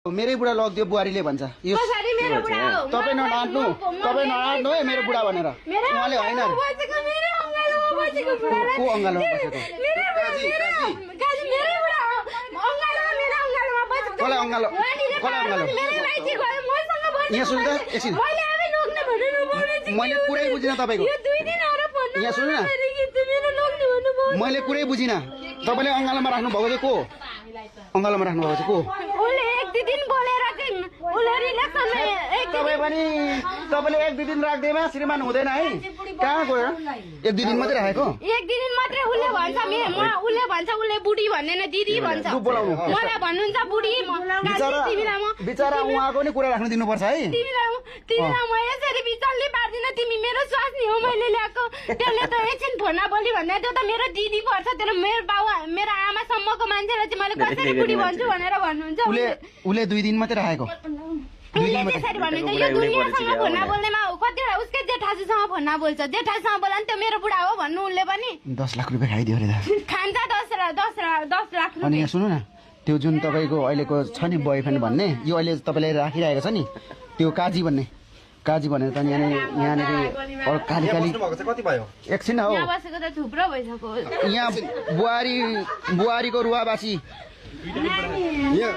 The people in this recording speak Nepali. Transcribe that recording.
मेरै बुढा लगिदियो बुहारीले भन्छ यो तपाईँ नडाँट्नु है मेरो बुढा भनेर उहाँले होइन को अङ्गालोमा बसेको कसलाई अङ्गालो यहाँ सुन्नु त एकछिन मैले कुरै बुझिनँ तपाईँको यहाँ सुन्नु न मैले कुरै बुझिनँ तपाईँले अङ्गालोमा राख्नु भएको चाहिँ को अङ्गालोमा राख्नु भएको चाहिँ को तपाईँले एक दुई दिन राख्दैमा श्रीमान हुँदैन है कहाँ गयो एक दुई दिन मात्रै राखेको एक दिन मात्रै उसले भन्छ उसले बुढी भन्दैन दिदी भन्छ मलाई भन्नुहुन्छ बुढी बिचरा उहाँको नि कुरा राख्नु दिनुपर्छ है तिमीलाई म यसरी बिचल्ली पार्दिन तिमी मेरो स्वास्नी हो मैले ल्याएको त्यसले त एकछिन फोनमा बोली भन्दा त्यो त मेरो दिदी पर्छ तर मेरो बाबा मेरो आमासम्मको मान्छेलाई चाहिँ मैले कसरी बुढी भन्छु भनेर भन्नुहुन्छ उसले 2 दिन मात्रै राखेको उसले त्यसरी भन्नुहुन्छ यो दुनियासँग फोनमा बोल्नेमा कतिवटा उसकै जेठाजुसँग फोनमा बोल्छ जेठाजुसँग बोला नि त्यो मेरो बुढा हो भन्नु उसले पनि 10 लाख रुपियाँ खाइदियो अरे खान्छ 10 लाख अनि यहाँ सुन्नु न त्यो जुन तपाईँको अहिलेको छ नि बोयफ्रेन्ड भन्ने यो अहिले तपाईँले राखिरहेको छ नि त्यो काजी भनेर त यहाँनिर काली कति भयो एकछिन हो यहाँ बसेको त थुप्रो भइसक्यो यहाँ बुहारीको रुवाबासी यहाँ